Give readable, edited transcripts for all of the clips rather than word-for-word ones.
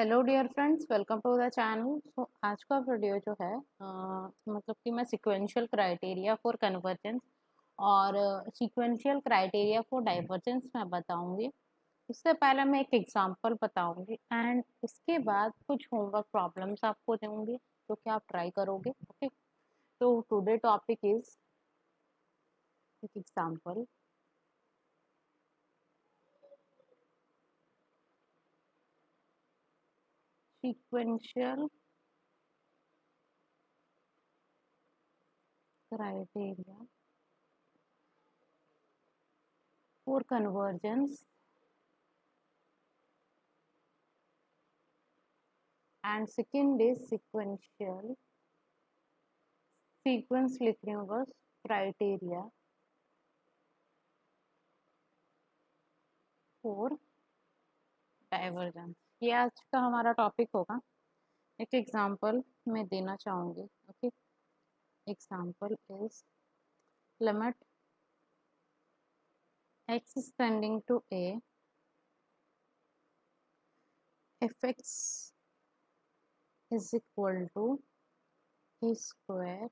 Hello dear friends, welcome to the channel. So आज का video जो है मतलब कि मैं सीक्वेंशियल क्राइटेरिया फॉर कन्वर्जेंस और सीक्वेंशियल क्राइटेरिया फॉर डाइवर्जेंस मैं बताऊंगी। उससे पहले मैं एक एग्जांपल बताऊंगी एंड उसके बाद कुछ होमवर्क प्रॉब्लम्स आपको दूंगी जो कि आप ट्राई करोगे। ओके, तो टुडे टॉपिक इज एक example. Sequential criteria for convergence and second is sequential sequence लिख रही हूँ बस, क्राइटेरिया फॉर डाइवर्जेंस। ये आज का हमारा टॉपिक होगा। एक एग्जांपल मैं देना चाहूँगी। Okay, example is limit x tending to a fx is equal to a square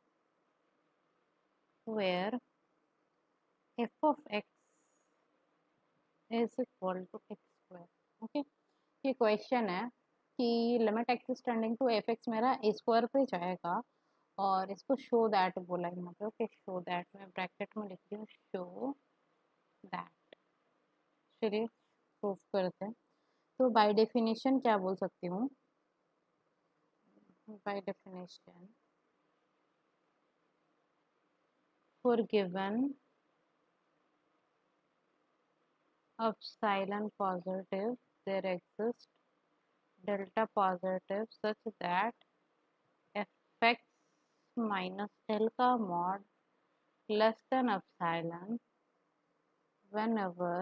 where f of x is equal to x square। Okay, ये क्वेश्चन है कि limit x tending to f x मेरा a square पे जाएगा और इसको show that बोला है यहाँ पे। ओके, शो दैट मैं ब्रैकेट में लिख रही हूँ, शो दैट। चलिए प्रूफ करते हैं। तो बाय डेफिनेशन क्या बोल सकती हूँ? By definition for given epsilon positive there exists delta positive such that fx minus l का mod less than epsilon whenever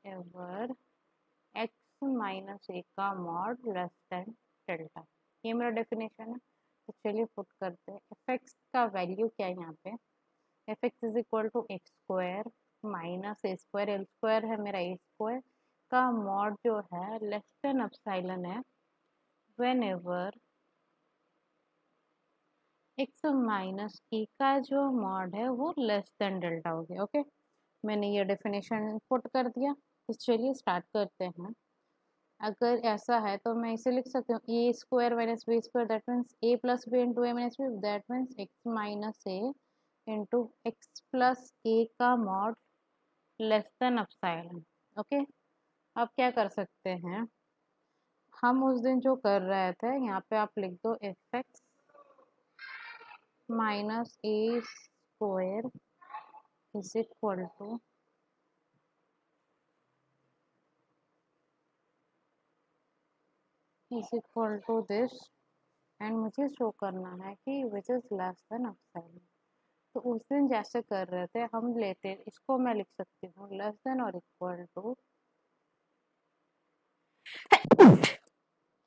ever x minus a का मॉड लेस देन डेल्टा। ये मेरा डेफिनेशन है। तो चलिए पुट करते हैं। एफ एक्स का वैल्यू क्या है यहाँ पे? F x is equal to x square minus a square, l square है मेरा ए स्क्वायर का मॉड जो है लेस देन एप्सिलॉन है whenever x minus a का जो मॉड है वो लेस देन डेल्टा हो गया। ओके, मैंने ये डेफिनेशन पुट कर दिया। तो चलिए स्टार्ट करते हैं। अगर ऐसा है तो मैं इसे लिख सकती हूँ a square minus b square, that means a plus b into a minus b, that means x minus a into x plus a का mod less than epsilon. Okay, अब क्या कर सकते हैं हम? उस दिन जो कर रहे थे यहाँ पे आप लिख दो f x minus a square is equal to this and मुझे शो करना है कि which is less than epsilon. तो उस दिन जैसे कर रहे थे हम लेते, इसको मैं लिख सकती हूँ लेस देन और equal to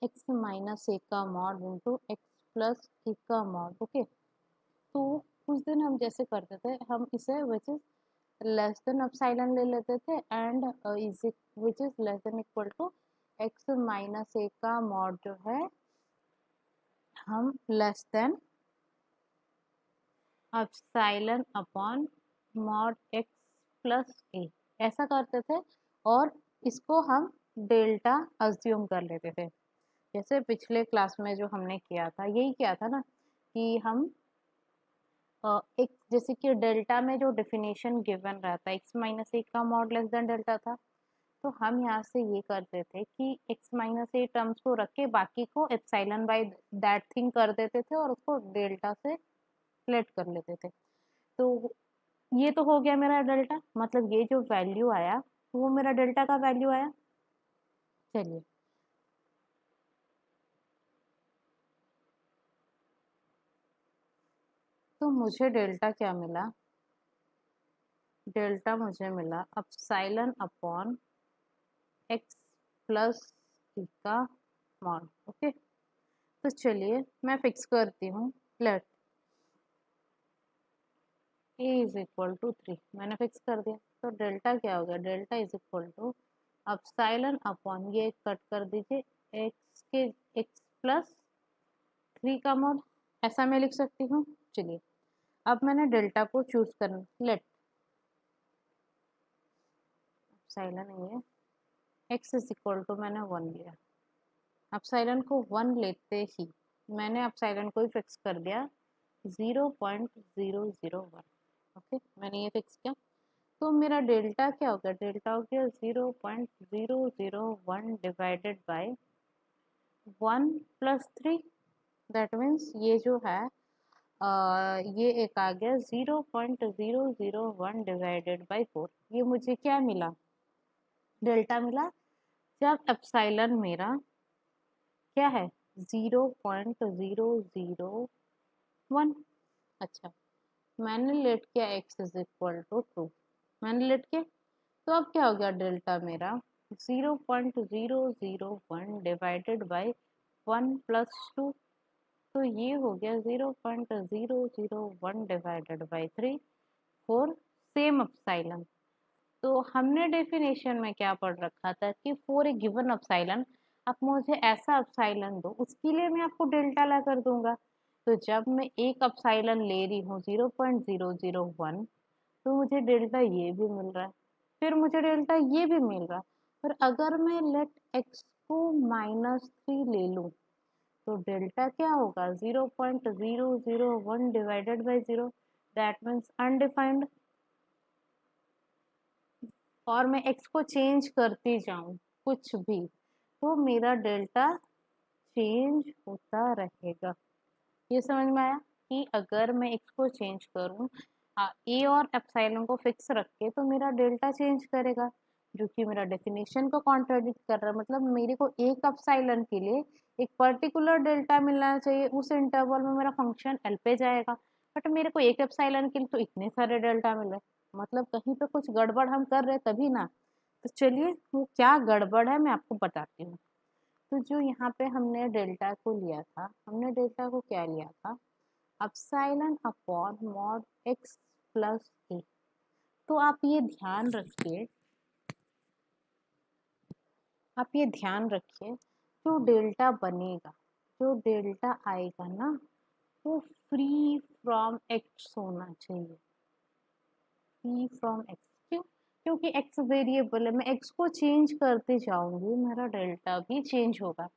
x minus a का mod into x plus a का मॉड। ओके, तो उस दिन हम जैसे करते थे हम इसे which is less than epsilon ले लेते थे and is which is less than equal to x minus a का मॉड जो है हम less than epsilon upon mod x plus a ऐसा करते थे और इसको हम डेल्टा अज्यूम कर लेते थे। जैसे पिछले क्लास में जो हमने किया था यही किया था ना कि हम एक जैसे कि डेल्टा में जो डेफिनेशन गिवन रहता है एक्स माइनस ए का मॉड लेस देन डेल्टा था, तो हम यहाँ से ये करते थे कि एक्स माइनस ए टर्म्स को रख के बाकी को एप्सिलॉन बाय दैट थिंग कर देते थे और उसको डेल्टा से लेट कर लेते थे। तो ये तो हो गया मेरा डेल्टा, मतलब ये जो वैल्यू आया वो मेरा डेल्टा का वैल्यू आया। चलिए तो मुझे डेल्टा क्या मिला? डेल्टा मुझे मिला epsilon upon x plus e का मॉड। ओके, तो चलिए मैं फिक्स करती हूँ। Let a is equal to 3 मैंने फिक्स कर दिया। तो डेल्टा क्या हो गया, delta is equal to epsilon upon ये कट कर दीजिए एक्स के एक्स प्लस 3 का मॉड, ऐसा मैं लिख सकती हूँ। चलिए अब मैंने डेल्टा को चूज करना, लेट अपसाइलन ये एक्स इज इक्वल टू मैंने 1 लिया, अपसाइलन को 1 लेते ही मैंने अपसाइलन को ही फिक्स कर दिया 0.001। ओके मैंने ये फिक्स किया। तो मेरा डेल्टा क्या हो गया, डेल्टा हो गया 0.001 divided by 1 plus 3। That means ये जो है ये एक आ गया 0.001 डिवाइडेड बाय 4। ये मुझे क्या मिला, डेल्टा मिला जब एप्सिलॉन मेरा क्या है 0.001। अच्छा मैंने लेट किया x इज इक्वल टू 2, मैंने लेट किया। तो अब क्या हो गया, डेल्टा मेरा 0.001 डिवाइडेड बाय 1 प्लस 2। तो ये हो गया 0.001 divided by 3 for same epsilon. तो हमने डेफिनेशन में क्या पढ़ रखा था कि फॉर ए गिवन एप्सिलॉन आप मुझे ऐसा एप्सिलॉन दो, उसके लिए मैं आपको डेल्टा ला कर दूंगा। तो जब मैं एक एप्सिलॉन ले रही हूँ 0.001 तो मुझे डेल्टा ये भी मिल रहा है, फिर मुझे डेल्टा ये भी मिल रहा है। और अगर मैं लेट एक्स को -3 ले लूँ तो डेल्टा क्या होगा 0.001 divided by 0, that means undefined. और मैं x को चेंज करती जाऊं कुछ भी तो मेरा डेल्टा चेंज होता रहेगा। ये समझ में आया कि अगर मैं x को चेंज करूं ए और एप्सिलॉन को फिक्स रख के तो मेरा डेल्टा चेंज करेगा, जो कि मेरा डेफिनेशन को कॉन्ट्राडिक्ट कर रहा है। मतलब मेरे को एक एप्सिलॉन के लिए एक पर्टिकुलर डेल्टा मिलना चाहिए, उस इंटरवल में मेरा फंक्शन एल पे जाएगा। बट मेरे को एक एप्सिलॉन के लिए तो इतने सारे डेल्टा मिल रहे, मतलब कहीं पे कुछ गड़बड़ हम कर रहे तभी ना। तो चलिए वो क्या गड़बड़ है मैं आपको बताती हूँ। तो जो यहाँ पे हमने डेल्टा को लिया था, हमने डेल्टा को क्या लिया था, epsilon upon mod x plus a. तो आप ये ध्यान रखिए, आप ये ध्यान रखिए जो डेल्टा बनेगा, जो डेल्टा आएगा ना वो फ्री फ्रॉम एक्स होना चाहिए, फ्री फ्रॉम एक्स। क्यों, क्योंकि एक्स वेरिएबल है, मैं एक्स को चेंज करते जाऊंगी मेरा डेल्टा भी चेंज होगा।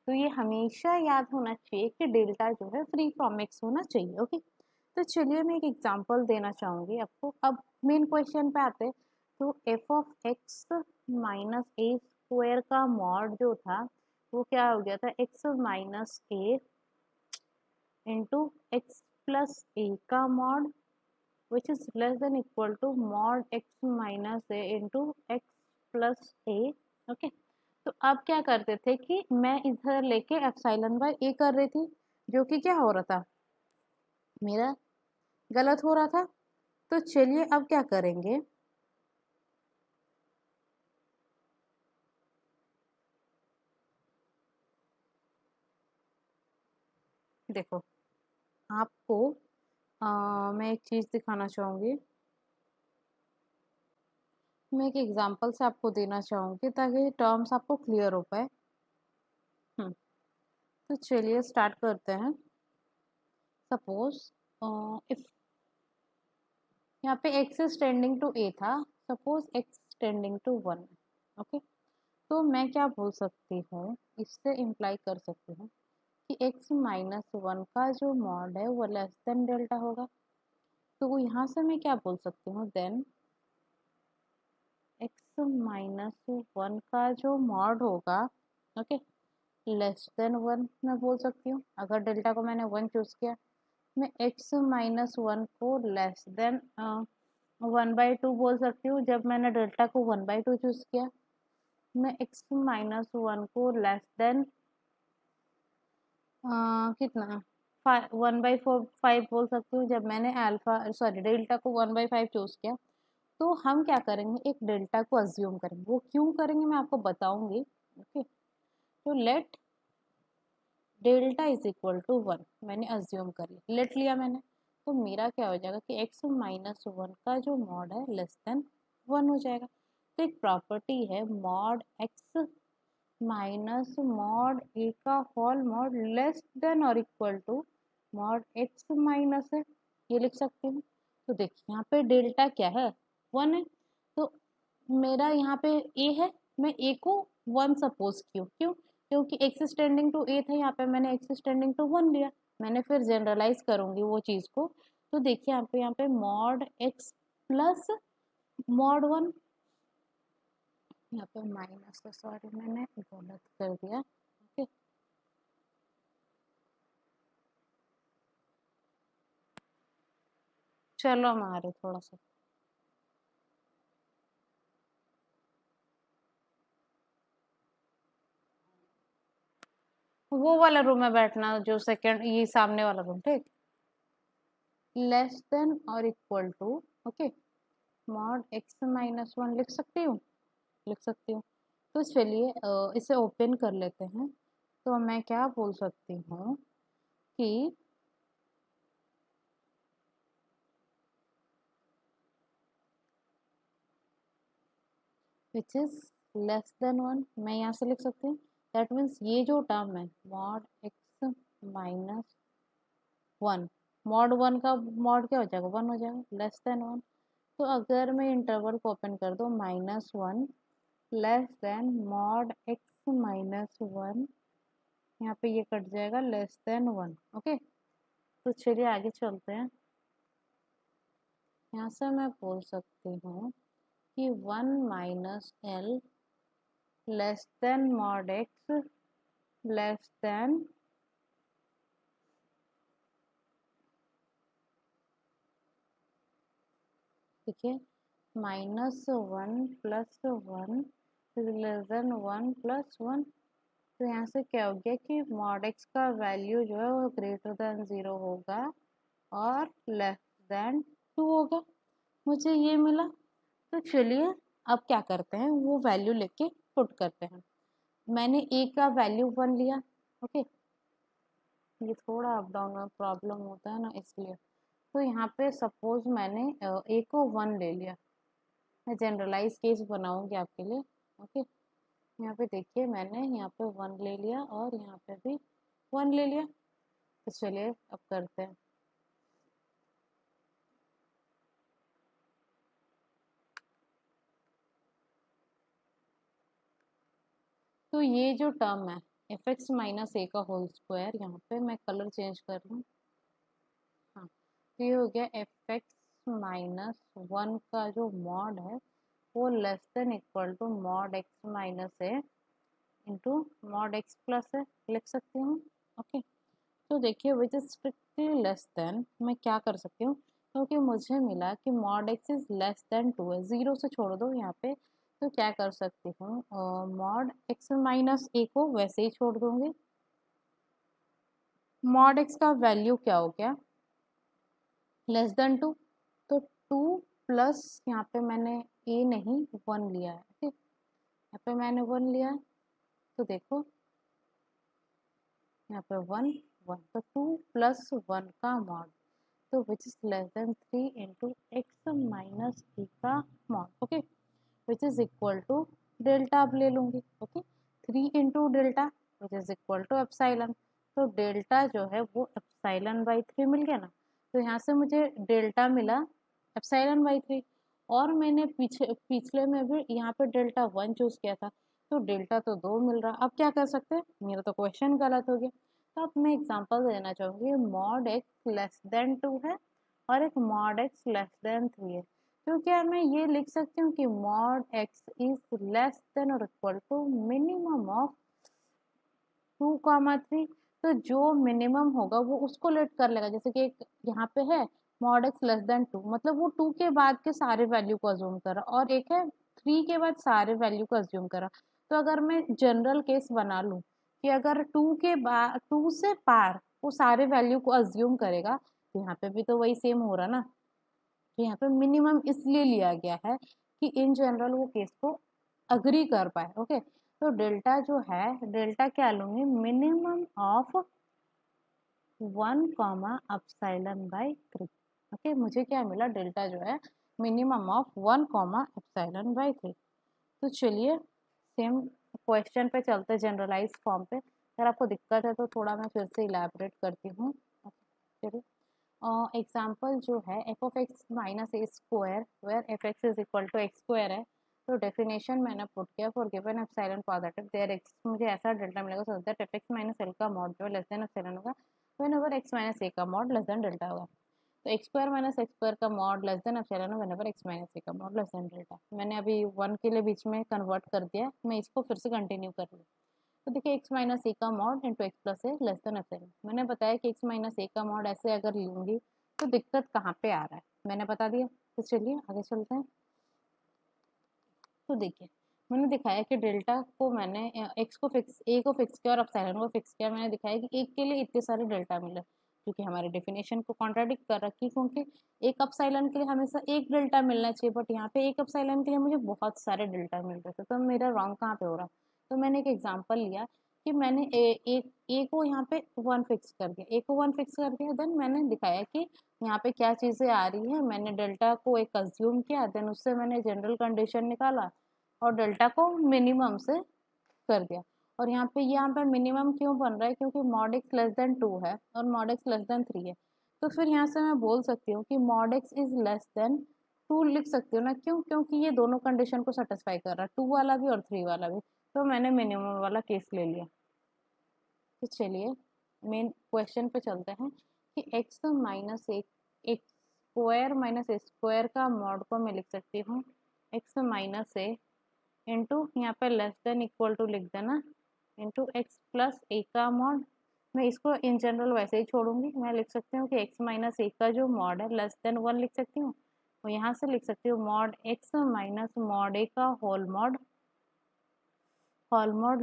तो ये हमेशा याद होना चाहिए कि डेल्टा जो है फ्री फ्रॉम एक्स होना चाहिए। ओके तो चलिए मैं एक एग्जांपल देना चाहूँगी आपको। अब मेन क्वेश्चन पे आते हैं। तो F of x minus a square का मॉड जो था वो क्या हो गया था, x minus a into x plus a का mod which is less than equal to mod x minus a into x plus a। Okay तो अब क्या करते थे कि मैं इधर लेके एप्सिलॉन बाय ए कर रही थी, जो कि क्या हो रहा था, मेरा गलत हो रहा था। तो चलिए अब क्या करेंगे, देखो आपको मैं एक चीज़ दिखाना चाहूँगी, मैं एक एग्जांपल से आपको देना चाहूँगी ताकि टर्म्स आपको क्लियर हो पाए। तो चलिए स्टार्ट करते हैं। सपोज इफ यहाँ पे x is tending to a था, suppose x tending to 1। Okay तो मैं क्या बोल सकती हूँ, इससे इम्प्लाई कर सकती हूँ कि x माइनस 1 का जो मॉड है वो लेस देन डेल्टा होगा। तो यहाँ से मैं क्या बोल सकती हूँ, देन x माइनस 1 का जो मॉड होगा ओके लेस देन 1 मैं बोल सकती हूँ। अगर डेल्टा को मैंने 1 चूज किया, मैं x माइनस 1 को लेस देन 1/2 बोल सकती हूँ। जब मैंने डेल्टा को 1/2 चूज किया, मैं x माइनस 1 को लेस देन कितना 1/5 बोल सकती हूँ। जब मैंने अल्फा सॉरी डेल्टा को 1/5 चूज किया, तो हम क्या करेंगे, एक डेल्टा को अज्यूम करेंगे। वो क्यों करेंगे मैं आपको बताऊंगी। ओके तो let delta is equal to 1 मैंने अज्यूम कर लिया, लेट लिया मैंने। तो मेरा क्या हो जाएगा कि x माइनस वन का जो मॉड है लेस देन वन हो जाएगा। तो एक प्रॉपर्टी है mod x minus mod a का होल मॉड लेस देन और equal to mod x minus है, ये लिख सकती हूँ। तो देखिए यहाँ पे डेल्टा क्या है, वन है। तो मेरा यहाँ पे a है, मैं a को वन सपोज क्यों क्योंकि x टेंडिंग टू a था, यहाँ पे मैंने x टेंडिंग टू वन लिया। मैंने फिर जनरलाइज करूंगी वो चीज को। तो देखिए यहाँ पे mod x plus mod one, यहाँ पे माइनस है, सॉरी मैंने गलत कर दिया। ओके, चलो हमारे थोड़ा सा वो वाला रूम में बैठना, जो सेकंड ये सामने वाला रूम, ठीक। लेस देन और equal to, okay, mod x minus one लिख सकती हूँ, लिख सकती हूँ। तो चलिए इसे ओपन कर लेते हैं। तो मैं क्या बोल सकती हूँ कि which is less then one, मैं यहाँ से लिख सकती हूँ। दैट मीन्स ये जो टर्म है mod x minus one, mod one का मॉड क्या हो जाएगा, वन हो जाएगा, लेस देन वन। तो अगर मैं इंटरवल को ओपन कर दूँ minus one less than mod x minus one, यहाँ पे ये कट जाएगा लेस देन वन। ओके, तो चलिए आगे चलते हैं। यहाँ से मैं बोल सकती हूँ कि one minus L less than mod x less then ठीक है minus one plus one less than one plus one. तो यहाँ से क्या हो गया कि मॉड एक्स का वैल्यू जो है वो ग्रेटर देन ज़ीरो होगा और लेस देन टू होगा, मुझे ये मिला। तो चलिए अब क्या करते हैं, वो वैल्यू लेके पुट करते हैं। मैंने ए का वैल्यू वन लिया, ओके, ये थोड़ा अप डाउन में प्रॉब्लम होता है ना इसलिए। तो यहाँ पे सपोज मैंने ए को वन ले लिया, मैं जनरलाइज केस बनाऊंगी आपके लिए। ओके, यहाँ पे देखिए मैंने यहाँ पे वन ले लिया और यहाँ पे भी वन ले लिया। तो चलिए अब करते हैं। तो ये जो टर्म है एफ एक्स माइनस ए का होल स्क्वायर, यहाँ पे मैं कलर चेंज कर लूँ। हाँ, तो ये हो गया एफ एक्स माइनस वन का जो मॉड है वो less than equal to mod x minus a into mod x plus है, लिख सकती हूँ। ओके, तो देखिए which is strictly less than, मैं क्या कर सकती हूँ क्योंकि मुझे मिला कि mod x is less than two है, ज़ीरो से छोड़ दो यहाँ पे। तो क्या कर सकती हूँ, मॉड एक्स माइनस ए को वैसे ही छोड़ दूंगी। मॉड एक्स का वैल्यू क्या हो गया, लेस देन टू। तो टू प्लस यहाँ पे मैंने ए नहीं वन लिया है, ठीक, यहाँ पे मैंने वन लिया है। तो देखो यहाँ पे वन वन, तो टू प्लस वन का मॉड, तो which is less than three into x minus a का mod, okay, which is equal to delta अब ले लूंगी। ओके, three into delta which is equal to epsilon. तो डेल्टा जो है वो एप्साइलन बाई थ्री मिल गया ना। तो यहाँ से मुझे डेल्टा मिला एप्साइलन बाई थ्री, और मैंने पिछले में भी यहाँ पे डेल्टा वन चूज किया था, तो डेल्टा तो दो मिल रहा। अब क्या कर सकते हैं, मेरा तो क्वेश्चन गलत हो गया। तो अब मैं एग्जांपल देना चाहूँगी, mod x less than two है और एक mod x less than three है। तो क्या मैं ये लिख सकती हूँ कि mod x is less than और equal to minimum of two comma three. तो जो मिनिमम होगा वो उसको लेट कर लेगा, जैसे कि एक यहाँ पे है mod x less than two, मतलब वो टू के बाद के सारे वैल्यू को अज्यूम करा, और एक है थ्री के बाद सारे वैल्यू को अज्यूम करा। तो अगर मैं जनरल केस बना लूँ कि अगर टू के बाद टू से पार वो सारे वैल्यू को अज्यूम करेगा, तो यहाँ पे भी तो वही सेम हो रहा ना। तो यहाँ पे मिनिमम इसलिए लिया गया है कि इन जनरल वो केस को अग्री कर पाए। ओके, तो डेल्टा जो है, डेल्टा क्या लूंगी, minimum of 1 comma epsilon by 3। Okay, मुझे क्या मिला, डेल्टा जो है minimum of 1 comma epsilon by 3। तो चलिए सेम क्वेश्चन पे चलते, जनरलाइज फॉर्म पे। अगर आपको दिक्कत है तो थोड़ा मैं फिर से इलेबरेट करती हूँ। चलिए, एग्जाम्पल जो है f of x minus a square where f x is equal to x square है। तो डेफिनेशन मैंने पुट किया for given epsilon positive there x, मुझे ऐसा डेल्टा मिलेगा so that f x minus l का मॉड जो है लेस देन एप्सिलॉन होगा, व्हेनेवर एक्स माइनस ए का मॉड लेस देन डेल्टा होगा। तो x square minus x square का mod less than epsilon whenever x minus a का mod less than delta. मैंने अभी 1 के लिए बीच में कन्वर्ट कर दिया, मैं इसको फिर से कंटिन्यू कर लूँ। तो देखिए एक्स माइनस ए का मॉड इंटू एक्स प्लस ए लेस देन एप्सिलॉन। मैंने बताया कि एक्स माइनस ए का मॉड ऐसे अगर लूँगी तो दिक्कत कहाँ पे आ रहा है, मैंने बता दिया। तो चलिए आगे चलते हैं। तो देखिए मैंने दिखाया कि डेल्टा को मैंने एक्स को फिक्स, ए को फिक्स किया और एप्सिलॉन को फिक्स किया। मैंने दिखाया कि एक के लिए इतने सारे डेल्टा मिले, क्योंकि हमारे डेफिनेशन को कॉन्ट्राडिक्ट कर रखी, क्योंकि एक एप्सिलॉन के लिए हमेशा एक डेल्टा मिलना चाहिए, बट यहाँ पे एक एप्सिलॉन के लिए मुझे बहुत सारे डेल्टा मिल रहे थे। तो मेरा रॉन्ग कहाँ पे हो रहा। तो मैंने एक एग्जाम्पल लिया कि मैंने ए को यहाँ पे 1 फिक्स कर दिया, ए को 1 फिक्स कर दिया। देन मैंने दिखाया कि यहाँ पे क्या चीज़ें आ रही है, मैंने डेल्टा को एक अज्यूम किया, देन उससे मैंने जनरल कंडीशन निकाला और डेल्टा को मिनिमम से कर दिया। और यहाँ पे मिनिमम क्यों बन रहा है, क्योंकि मॉड एक्स लेस देन 2 है और मॉड एक्स लेस देन 3 है। तो फिर यहाँ से मैं बोल सकती हूँ कि mod x is less then 2 लिख सकती हूँ ना। क्यों, क्योंकि ये दोनों कंडीशन को सेटिस्फाई कर रहा है, 2 वाला भी और 3 वाला भी। तो मैंने मिनिमम वाला केस ले लिया। तो चलिए मेन क्वेश्चन पे चलते हैं कि x minus x square minus a square का मॉड को मैं लिख सकती हूँ एक्स माइनस ए इंटू यहाँ पे लेस देन इक्वल टू लिख देना इंटू एक्स प्लस ए का मॉड। मैं इसको इन जनरल वैसे ही छोड़ूंगी, मैं लिख सकती हूँ कि एक्स माइनस ए का जो मॉड है लेस देन 1 लिख सकती हूँ। और यहाँ से लिख सकती हूँ mod x minus mod a का whole mod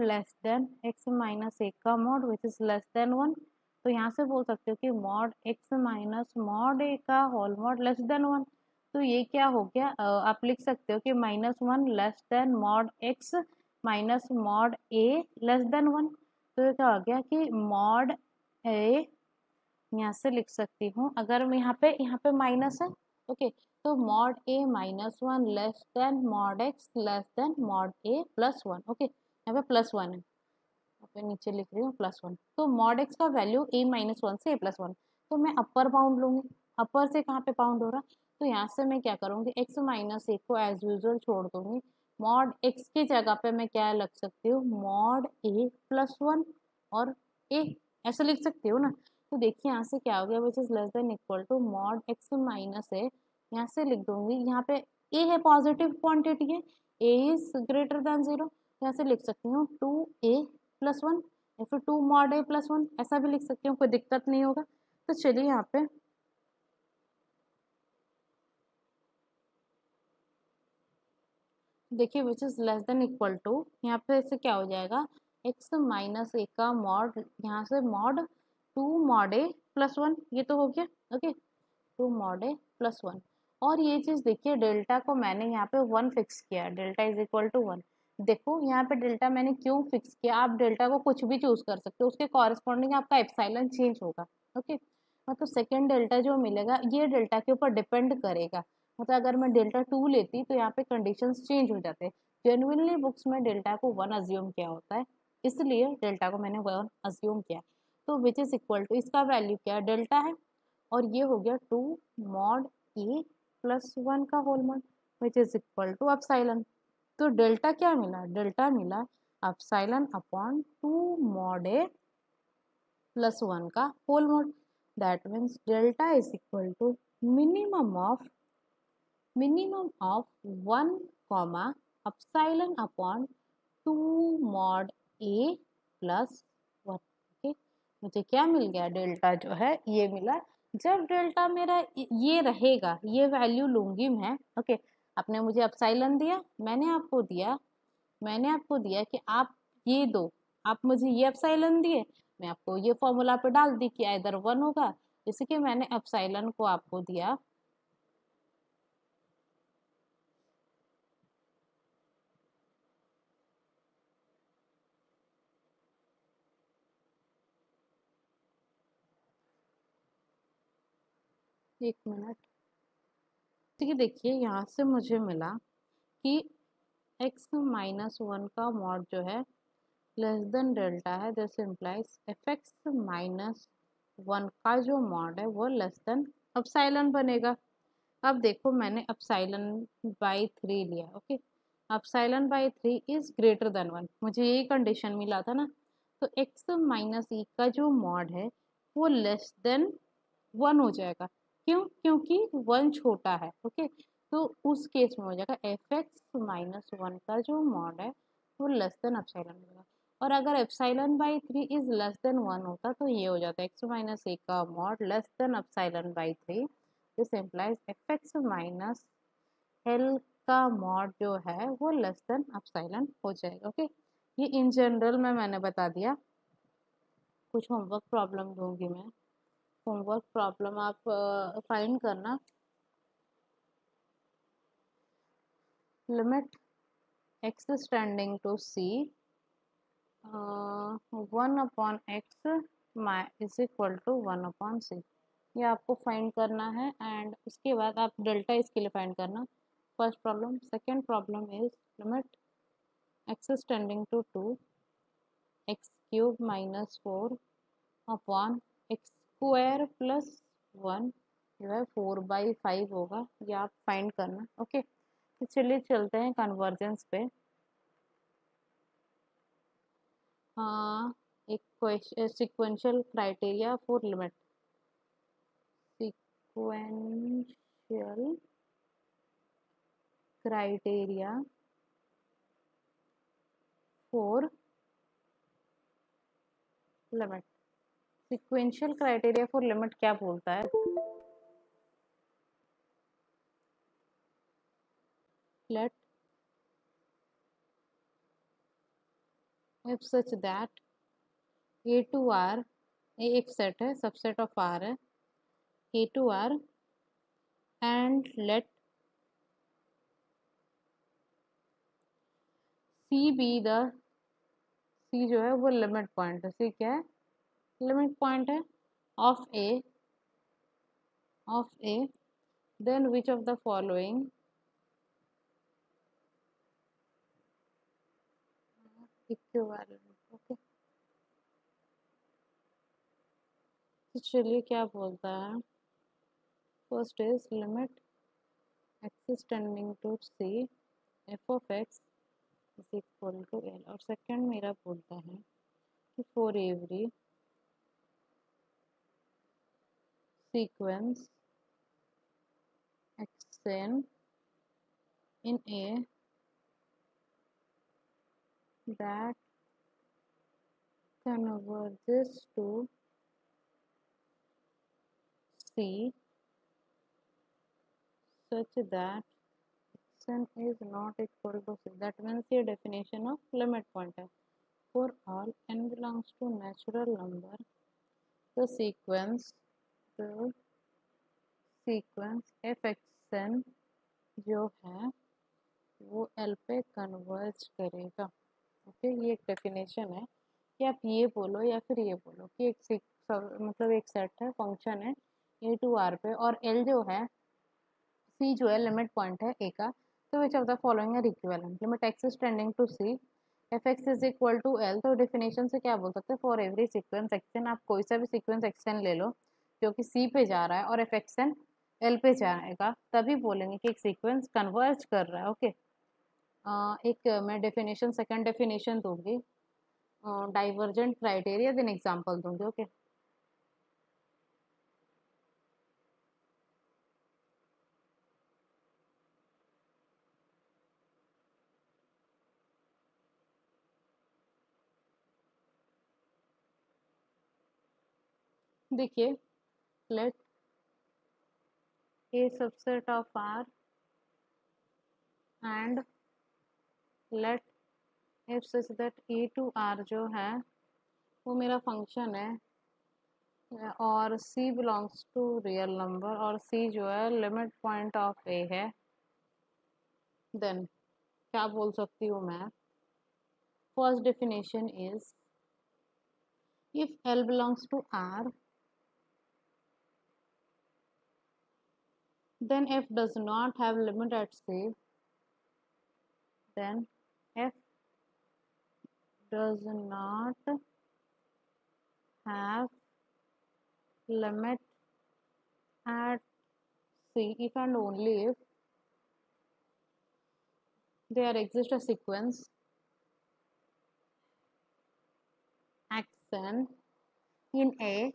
less than x minus a का mod which is less than 1। तो यहाँ से बोल सकते हो कि mod x minus mod a का होल मॉड लेस देन 1। तो ये क्या हो गया, आप लिख सकते हो कि -1 less than mod x minus mod a less than 1। तो ये क्या हो गया कि मॉड ए, यहाँ से लिख सकती हूँ अगर मैं यहाँ पे माइनस है, ओके। तो mod a -1 less than mod x less than mod a plus 1। Okay, यहाँ पे +1 है, यहाँ पे नीचे लिख रही हूँ +1। तो मॉड एक्स का वैल्यू a-1 से a+1। तो मैं अपर बाउंड लूंगी, अपर से कहाँ पे बाउंड हो रहा। तो यहाँ से मैं क्या करूँगी, x माइनस ए को एज यूजल छोड़ दूंगी। मॉड एक्स की जगह पे मैं क्या लग सकती हूँ, मॉड a+1 और a, ऐसे लिख सकती हूँ ना। तो देखिए यहाँ से क्या हो गया, which is less than equal to mod x minus a. यहाँ से लिख दूंगी, यहाँ पे ए है पॉजिटिव क्वांटिटी है, ए इज ग्रेटर देन 0। यहाँ से लिख सकती हूँ 2a+1 या फिर 2 मॉड a+1, ऐसा भी लिख सकती हूँ, कोई दिक्कत नहीं होगा। तो चलिए यहाँ पे देखिए which is less than equal to, यहाँ पे ऐसे क्या हो जाएगा, एक्स माइनस ए का मॉड, यहाँ से मॉड 2 मॉड a+1, ये तो हो गया। Okay, 2 mod a+1। और ये चीज देखिए डेल्टा को मैंने यहाँ पे 1 फिक्स किया, डेल्टा इज इक्वल टू 1। देखो यहाँ पे डेल्टा मैंने क्यों फिक्स किया, आप डेल्टा को कुछ भी चूज कर सकते हो, उसके कॉरेस्पॉन्डिंग आपका एप्सिलॉन चेंज होगा। ओके, मतलब सेकेंड डेल्टा जो मिलेगा ये डेल्टा के ऊपर डिपेंड करेगा। मतलब अगर मैं डेल्टा 2 लेती तो यहाँ पे कंडीशंस चेंज हो जाते। जेन्युइनली बुक्स में डेल्टा को 1 अज्यूम किया होता है, इसलिए डेल्टा को मैंने 1 अज्यूम किया। तो विच इज इक्वल टू, इसका वैल्यू क्या है, डेल्टा है, और ये हो गया 2 मॉड a+1 का whole mod which is equal to epsilon. तो डेल्टा क्या मिला, डेल्टा मिला एप्सिलॉन अपॉन 2 मॉड a+1 का whole mod. That means delta is equal to minimum of 1 comma epsilon upon 2 mod a+1। Okay, मुझे क्या मिल गया, delta जो है ये मिला। जब डेल्टा मेरा ये रहेगा, ये वैल्यू लूंगी मैं। ओके, आपने मुझे एप्सिलॉन दिया, मैंने आपको दिया कि आप ये दो, आप मुझे ये एप्सिलॉन दिए, मैं आपको ये फॉर्मूला पे डाल दी कि इधर 1 होगा, जैसे कि मैंने एप्सिलॉन को आपको दिया। एक मिनट। ठीक है, देखिए यहाँ से मुझे मिला कि x माइनस वन का मॉड जो है लेस देन डेल्टा है, this implies F x minus one का जो मॉड है वो लेस देन अपसाइलन बनेगा। अब देखो मैंने अपसाइलन बाई थ्री लिया, okay. Epsilon by three is greater than one, मुझे यही कंडीशन मिला था ना। तो एक्स माइनस ई का जो मॉड है वो लेस देन वन हो जाएगा। क्यों? क्योंकि वन छोटा है, ओके। तो उस केस में हो जाएगा एफ एक्स माइनस वन का जो मॉड है वो लेस देन एप्सिलॉन होगा। और अगर epsilon by three is less then one होता तो ये हो जाता है एक्स माइनस ए का mod less than epsilon by three. This implies F x minus l का मॉड जो है वो लेस देन एप्सिलॉन हो जाएगा, ओके। ये इन जनरल में मैंने बता दिया। कुछ होमवर्क प्रॉब्लम दूंगी मैं, होमवर्क प्रॉब्लम आप फाइंड करना। Limit x tending to c one upon x is equal to one upon c, ये आपको फाइंड करना है। एंड उसके बाद आप डेल्टा इसके लिए फाइंड करना, first problem. Second problem is limit x tending to two x cube minus four upon x square plus one जो है फोर बाई फाइव होगा, ये आप फाइंड करना, ओके। तो चलिए चलते हैं कन्वर्जेंस पे। हाँ, एक question sequential criteria for limit, sequential criteria for limit. Sequential criteria for limit क्या बोलता है? Let if such that A to R, A एक सेट है, सबसेट ऑफ आर है, A to R and let C be the, C जो है वो limit point है, सी क्या है? लिमिट पॉइंट है of A, then which of the following equivalent, okay. तो चलिए क्या बोलता है, first is limit x tending to c f of x is equal to l, और सेकंड मेरा बोलता है कि for every sequence xn in A that converges to C such that xn is not equal to C, that means ये definition of limit point है। For all n belongs to natural number, the the sequence fxn जो है वो L पे converge करेगा, okay. ये एक definition है कि आप ये बोलो या फिर ये बोलो कि मतलब एक सेट है, फंक्शन है ए टू आर पे, और एल जो है, सी जो है लिमिट पॉइंट है ए का। तो which of the following are equivalent, limit x is tending to c f x is equal to l. तो डेफिनेशन से क्या बोल सकते हैं, फॉर एवरी सीक्वेंस एक्सएन, आप कोई सा भी सीक्वेंस एक्सएन ले लो जो कि सी पे जा रहा है और एफ एक्सएन एल पे जाएगा, तभी बोलेंगे कि एक सीक्वेंस कन्वर्ज कर रहा है, ओके। एक मैं डेफिनेशन, सेकंड डेफिनेशन दूंगी, डाइवर्जेंट क्राइटेरिया, देन एग्जांपल दूंगी, ओके। देखिए, let a subset of r and let if such that A to r जो है वो मेरा फंक्शन है, और c belongs to real number, और सी जो है लिमिट पॉइंट ऑफ ए है, देन क्या बोल सकती हूँ मैं? First definition is if l belongs to r then f does not have limit at c, then f does not have limit at c if and only if there exists a sequence xn in a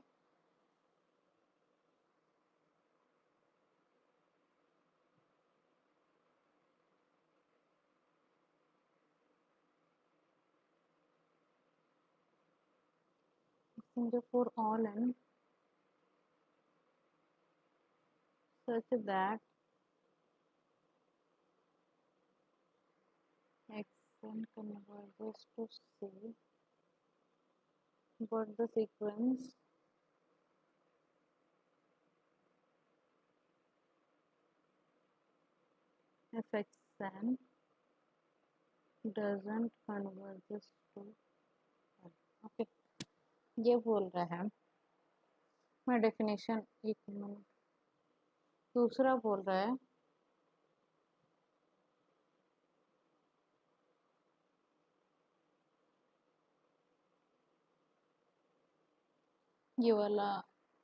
for all n such that xn converges to c, but the sequence fxn doesn't converges to l. Okay, ये बोल रहा है, मैं definition एक minute, दूसरा बोल रहा है ये वाला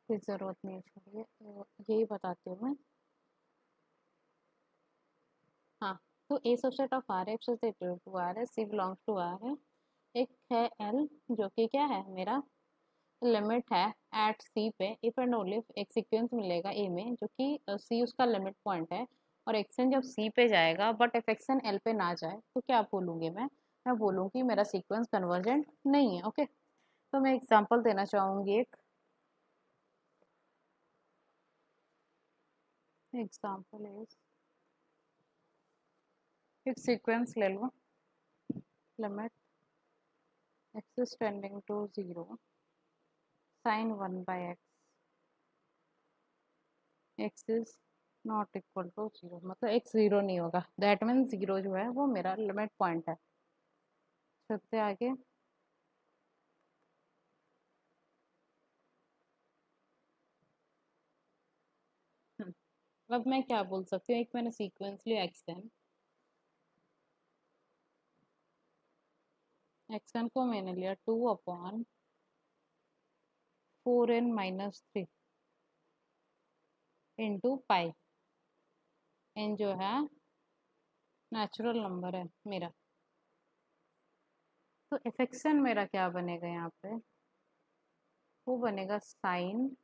कोई ज़रूरत नहीं है, छोड़िए, यही बताती हूँ मैं। हाँ, तो A subset of R F to R है, सी बिलोंग्स टू आर है, एक है एल जो कि क्या है मेरा लिमिट है एट सी पे, इफ एंड ओनली एक सीक्वेंस मिलेगा ए में जो कि सी उसका लिमिट पॉइंट है, और एक्सन जब सी पे जाएगा बट एफ एक्सन एल पे ना जाए तो क्या बोलूँगी मैं बोलूँगी मेरा सीक्वेंस कन्वर्जेंट नहीं है। ओके, तो मैं एग्जांपल देना चाहूँगी, एक एग्जांपल इज, एक सीक्वेंस ले लो, limit x is tending to 0 sin 1 by x is not equal to 0, मतलब x 0 नहीं होगा, दैट मीन 0 जो है वो मेरा लिमिट पॉइंट है। चलते आगे, अब मैं क्या बोल सकती हूँ, एक मैंने सीक्वेंस लिया एक्सन को मैंने लिया 2/4n-3 इंटू पाई, एन जो है नेचुरल नंबर है मेरा, तो एफेक्शन मेरा क्या बनेगा यहाँ पे, वो बनेगा साइन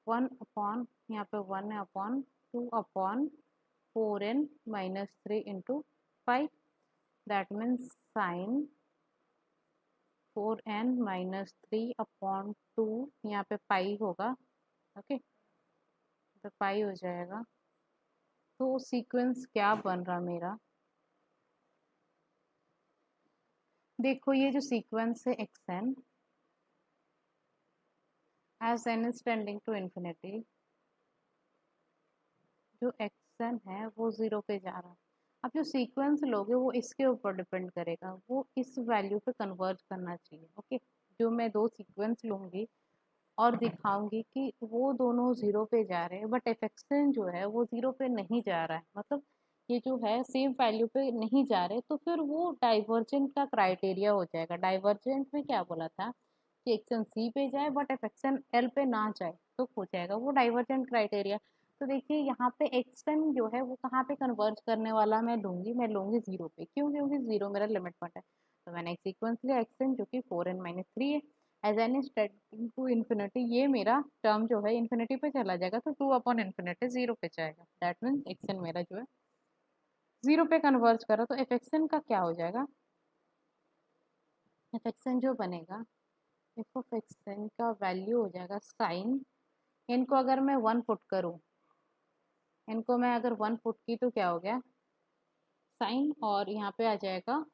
1 अपॉन, यहाँ पे 1 है upon 2/4n-3 into pi, that means sign 4n-3 upon 2, यहाँ पे पाई होगा। ओके, तो पाई हो जाएगा, तो सीक्वेंस क्या बन रहा मेरा, देखो ये जो सीक्वेंस है x n as n is tending to infinity, जो एक्स एन है वो 0 पे जा रहा है। अब जो सीक्वेंस लोगे वो इसके ऊपर डिपेंड करेगा, वो इस वैल्यू पे कन्वर्ज करना चाहिए। ओके, जो मैं दो सीक्वेंस लूँगी और दिखाऊंगी कि वो दोनों 0 पे जा रहे हैं, बट एफेक्शन जो है वो 0 पे नहीं जा रहा है, मतलब ये जो है सेम वैल्यू पे नहीं जा रहे, तो फिर वो डाइवर्जेंट का क्राइटेरिया हो जाएगा। डाइवर्जेंट में क्या बोला था कि एक्शन सी पे जाए बट एफेक्शन एल पे ना जाए, तो हो जाएगा वो डाइवर्जेंट क्राइटेरिया। तो देखिए यहाँ पे एक्शन जो है वो कहाँ पे कन्वर्ज करने वाला मैं लूँगी 0 पे, क्यों, क्योंकि 0 मेरा लिमिट पॉइंट है। तो मैंने एक सीक्वेंस लिया एक्शन जो कि 4n-3 है, as n is tending to infinity, ये मेरा टर्म जो है इन्फिनिटी पे चला जाएगा, तो 2/इन्फिनिटी 0 पे जाएगा, दैट मीन एक्सन मेरा जो है 0 पे कन्वर्ज करा, तो एफ एक्सन का क्या हो जाएगा, एफ एक्सन जो बनेगा, एफ ऑफ एक्सन का वैल्यू हो जाएगा साइन, इनको अगर मैं 1 पुट करूँ, इनको मैं अगर 1 पुट की तो क्या हो गया साइन, और यहाँ पे आ जाएगा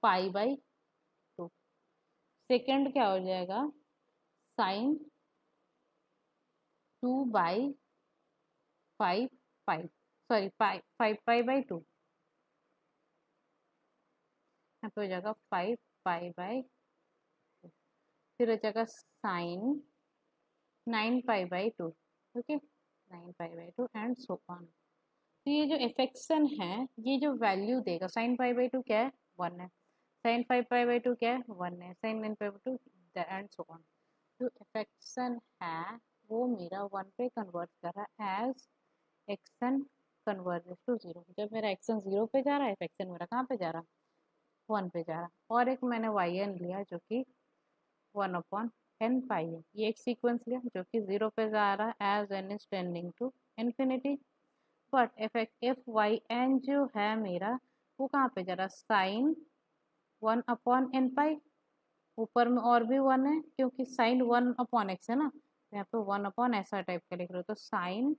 π/2, सेकेंड क्या हो जाएगा साइन 2/5, सॉरी 5π/2, यहाँ पे हो जाएगा 5π/2, फिर हो जाएगा sine 9π/2। Okay, sine pi by two and so on. तो ये जो एफेक्शन है, ये जो वैल्यू देगा, साइन पाई बाई टू क्या है, 1 है, sine five pi by two क्या है, 1 है, sine nine pi by two and so on. जो एफेक्शन है वो मेरा 1 पे कन्वर्ट कर रहा है एज एक्सन कन्वर्जेस टू 0। जब मेरा एक्सन 0 पे जा रहा है, एफेक्शन मेरा कहाँ पे जा रहा है, 1 पे जा रहा है। और एक मैंने वाई एन लिया जो कि 1 अपॉन एन पाई है। ये एक सीक्वेंस लिया जो कि 0 पे जा रहा है as n is tending to infinity. But f y n जो है मेरा, वो कहाँ पे जा रहा है, साइन 1 अपॉन एन पाई। ऊपर में और भी 1 है क्योंकि साइन 1 अपॉन एक्स है ना, तो यहाँ पे 1 अपॉन ऐसा टाइप का लिख रहे हो, तो साइन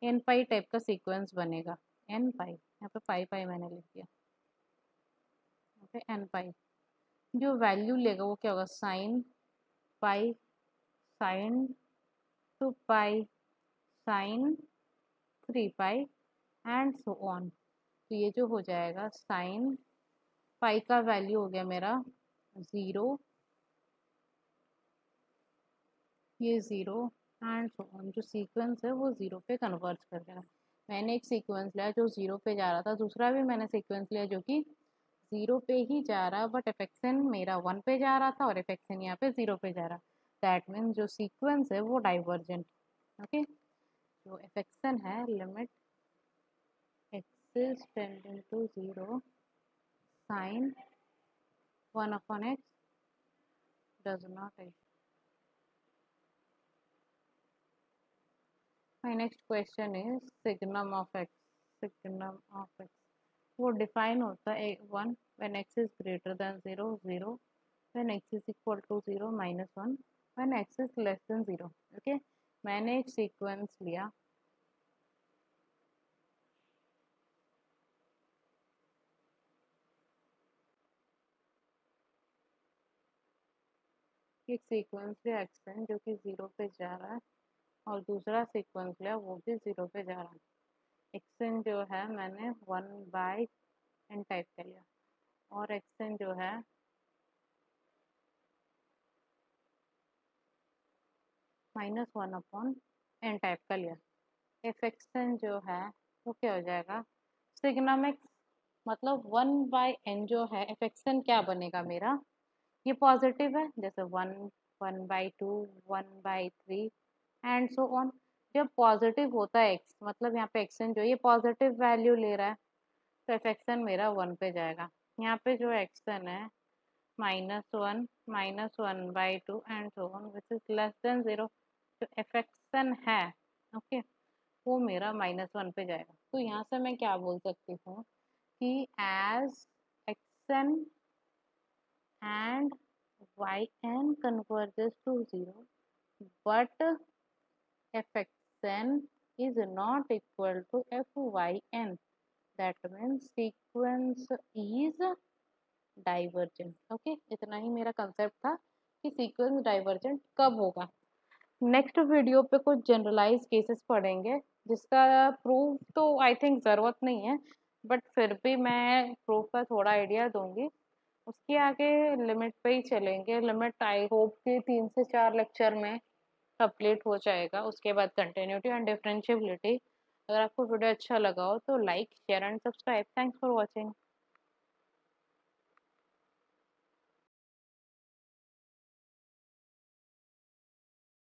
एन पाई टाइप का सीक्वेंस बनेगा। एन पाई, यहाँ पे पाई पाई मैंने लिख दिया, यहाँ पे एन पाई। जो वैल्यू लेगा वो क्या होगा, sine pi, sine 2 pi, sine 3 pi and so on. तो ये जो हो जाएगा, साइन पाई का वैल्यू हो गया मेरा 0, ये 0 एंड सो ऑन। जो सीक्वेंस है वो 0 पे कन्वर्ट कर देगा। मैंने एक सीक्वेंस लिया जो 0 पे जा रहा था, दूसरा भी मैंने सीक्वेंस लिया जो कि 0 पे ही जा रहा, बट एफेक्शन मेरा 1 पे जा रहा था और एफेक्शन यहाँ पे 0 पे जा रहा। दैट मीन्स जो सीक्वेंस है वो डाइवर्जेंट। ओके, जो एफेक्शन है, limit x is tending to 0, sine 1 upon x does not exist. My next question is signum of x. Signum of x वो डिफाइन होता है 1 when x is greater than 0, 0 when x is equal to 0, -1 when x is less than 0। Okay, मैंने एक sequence लिया, एक sequence लिया extend जो कि 0 पे जा रहा है, और दूसरा सीक्वेंस लिया वो भी 0 पे जा रहा है। एक्सटेंड जो है मैंने 1 बाई एन टाइप कर लिया, और एक्सटेंड जो है -1 अपॉन एन टाइप का लिया। एफेक्शन जो है वो क्या हो जाएगा, सिग्नोमिक्स, मतलब 1 बाई एन जो है एफेक्शन क्या बनेगा मेरा, ये पॉजिटिव है, जैसे 1, 1/2, 1/3 एंड सो ऑन। जब पॉजिटिव होता है एक्स, मतलब यहाँ पे एक्सन जो ये पॉजिटिव वैल्यू ले रहा है, तो एफेक्शन मेरा 1 पे जाएगा। यहाँ पे जो एक्सन है -1, -1/2 and so on which is less then 0, जो एफेक्शन है ओके वो मेरा -1 पे जाएगा। तो यहाँ से मैं क्या बोल सकती हूँ कि as x n and y n converges to 0 but fxn is not equal to fyn, that means sequence is divergent। Okay, इतना ही मेरा कंसेप्ट था कि सीक्वेंस डाइवर्जेंट कब होगा। नेक्स्ट वीडियो पे कुछ जनरलाइज केसेस पढ़ेंगे जिसका प्रूफ तो आई थिंक ज़रूरत नहीं है, बट फिर भी मैं प्रूफ का थोड़ा आइडिया दूंगी। उसके आगे लिमिट पे ही चलेंगे। लिमिट आई होप कि 3 से 4 लेक्चर में कंप्लीट हो जाएगा। उसके बाद कंटिन्यूटी एंड डिफरेंशिएबिलिटी। अगर आपको वीडियो अच्छा लगा हो तो like, share and subscribe. Thanks for watching.